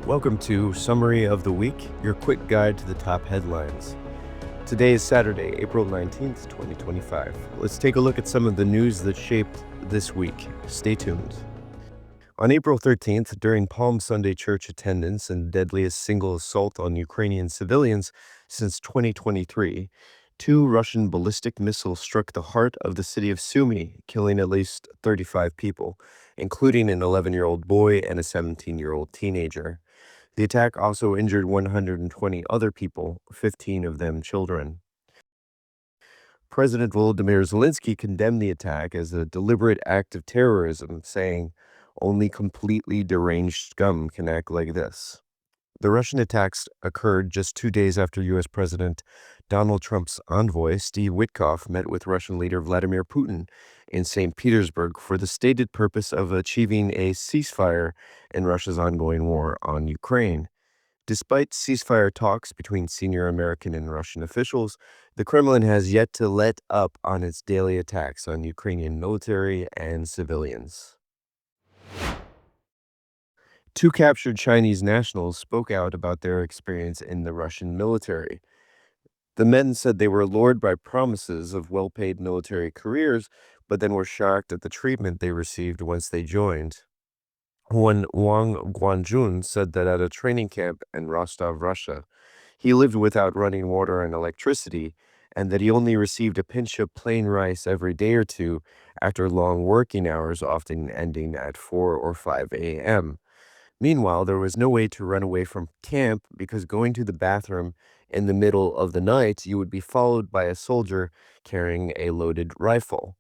Welcome to Summary of the Week, your quick guide to the top headlines. Today is Saturday, April 19th, 2025. Let's take a look at some of the news that shaped this week. Stay tuned. On April 13th, during Palm Sunday church attendance and the deadliest single assault on Ukrainian civilians since 2023, two Russian ballistic missiles struck the heart of the city of Sumy, killing at least 35 people, including an 11-year-old boy and a 17-year-old teenager. The attack also injured 120 other people, 15 of them children. President Volodymyr Zelensky condemned the attack as a deliberate act of terrorism, saying, "Only completely deranged scum can act like this." The Russian attacks occurred just 2 days after U.S. President Donald Trump's envoy, Steve Witkoff, met with Russian leader Vladimir Putin in St. Petersburg for the stated purpose of achieving a ceasefire in Russia's ongoing war on Ukraine. Despite ceasefire talks between senior American and Russian officials, the Kremlin has yet to let up on its daily attacks on Ukrainian military and civilians. Two captured Chinese nationals spoke out about their experience in the Russian military. The men said they were lured by promises of well-paid military careers, but then were shocked at the treatment they received once they joined. When Wang Guanjun said that at a training camp in Rostov, Russia, he lived without running water and electricity, and that he only received a pinch of plain rice every day or two after long working hours, often ending at 4 or 5 a.m. Meanwhile, there was no way to run away from camp because going to the bathroom in the middle of the night, you would be followed by a soldier carrying a loaded rifle.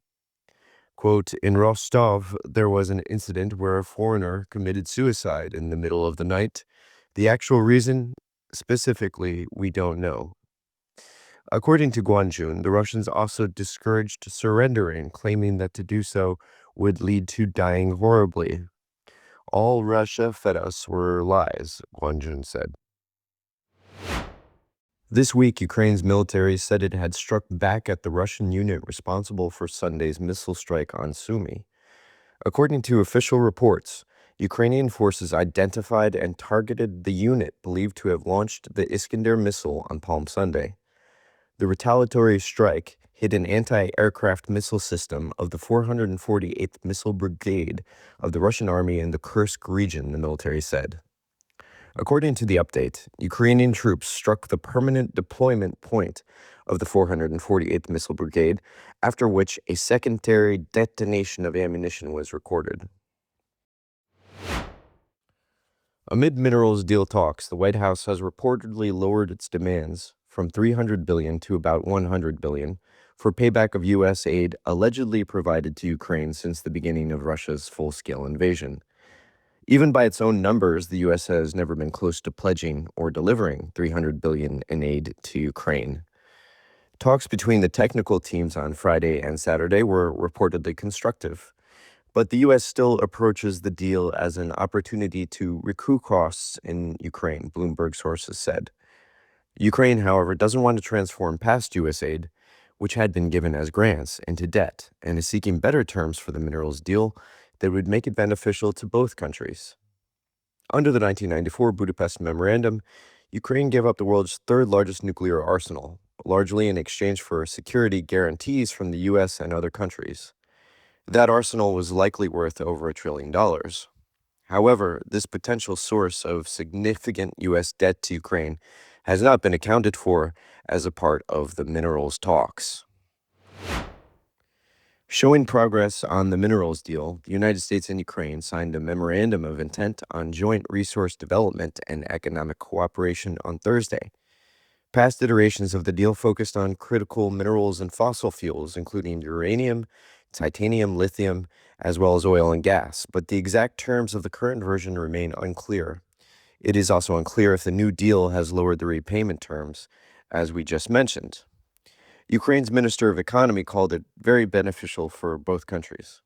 Quote, in Rostov, there was an incident where a foreigner committed suicide in the middle of the night. The actual reason, specifically, we don't know. According to Guanjun, the Russians also discouraged surrendering, claiming that to do so would lead to dying horribly. All Russia fed us were lies, Guanjun said. This week, Ukraine's military said it had struck back at the Russian unit responsible for Sunday's missile strike on Sumy. According to official reports, Ukrainian forces identified and targeted the unit believed to have launched the Iskander missile on Palm Sunday. The retaliatory strike hit an anti-aircraft missile system of the 448th Missile Brigade of the Russian Army in the Kursk region, the military said. According to the update, Ukrainian troops struck the permanent deployment point of the 448th Missile Brigade, after which a secondary detonation of ammunition was recorded. Amid minerals deal talks, the White House has reportedly lowered its demands from $300 billion to about $100 billion for payback of U.S. aid allegedly provided to Ukraine since the beginning of Russia's full-scale invasion. Even by its own numbers, the U.S. has never been close to pledging or delivering $300 billion in aid to Ukraine. Talks between the technical teams on Friday and Saturday were reportedly constructive, but the U.S. still approaches the deal as an opportunity to recoup costs in Ukraine, Bloomberg sources said. Ukraine, however, doesn't want to transform past U.S. aid, which had been given as grants, into debt, and is seeking better terms for the minerals deal that would make it beneficial to both countries. Under the 1994 Budapest Memorandum, Ukraine gave up the world's third-largest nuclear arsenal, largely in exchange for security guarantees from the U.S. and other countries. That arsenal was likely worth over $1 trillion. However, this potential source of significant U.S. debt to Ukraine has not been accounted for as a part of the minerals talks. Showing progress on the minerals deal, the United States and Ukraine signed a memorandum of intent on joint resource development and economic cooperation on Thursday. Past iterations of the deal focused on critical minerals and fossil fuels, including uranium, titanium, lithium, as well as oil and gas, but the exact terms of the current version remain unclear. It is also unclear if the new deal has lowered the repayment terms, as we just mentioned. Ukraine's Minister of Economy called it very beneficial for both countries.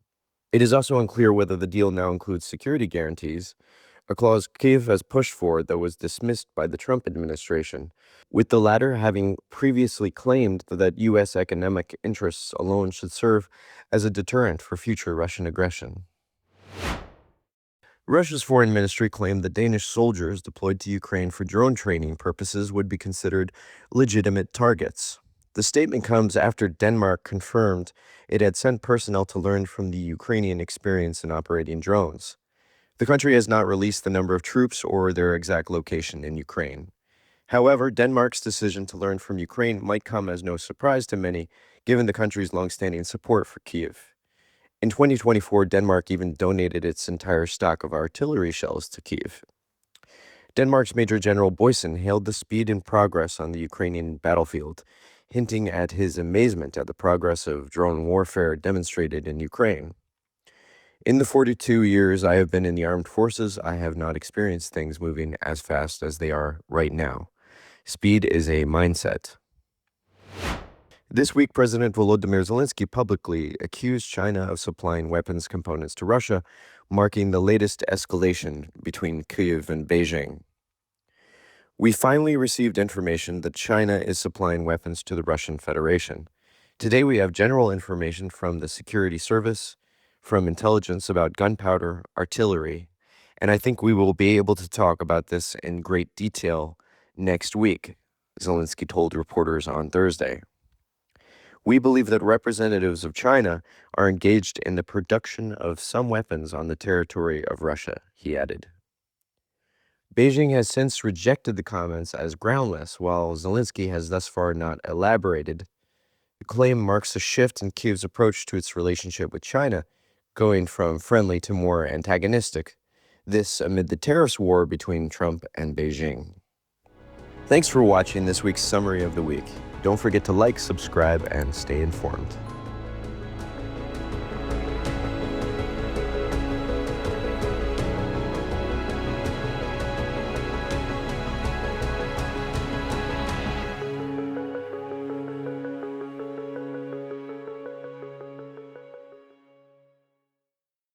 It is also unclear whether the deal now includes security guarantees, a clause Kyiv has pushed for that was dismissed by the Trump administration, with the latter having previously claimed that U.S. economic interests alone should serve as a deterrent for future Russian aggression. Russia's foreign ministry claimed that Danish soldiers deployed to Ukraine for drone training purposes would be considered legitimate targets. The statement comes after Denmark confirmed it had sent personnel to learn from the Ukrainian experience in operating drones. The country has not released the number of troops or their exact location in Ukraine. However, Denmark's decision to learn from Ukraine might come as no surprise to many, given the country's longstanding support for Kyiv. In 2024, Denmark even donated its entire stock of artillery shells to Kyiv. Denmark's Major General Boysen hailed the speed and progress on the Ukrainian battlefield, hinting at his amazement at the progress of drone warfare demonstrated in Ukraine. In the 42 years I have been in the armed forces, I have not experienced things moving as fast as they are right now. Speed is a mindset. This week, President Volodymyr Zelensky publicly accused China of supplying weapons components to Russia, marking the latest escalation between Kyiv and Beijing. We finally received information that China is supplying weapons to the Russian Federation. Today, we have general information from the security service, from intelligence about gunpowder, artillery, and I think we will be able to talk about this in great detail next week, Zelensky told reporters on Thursday. We believe that representatives of China are engaged in the production of some weapons on the territory of Russia, he added. Beijing has since rejected the comments as groundless, while Zelensky has thus far not elaborated. The claim marks a shift in Kyiv's approach to its relationship with China, going from friendly to more antagonistic, this amid the tariffs war between Trump and Beijing. Thanks for watching this week's Summary of the Week. Don't forget to like, subscribe, and stay informed.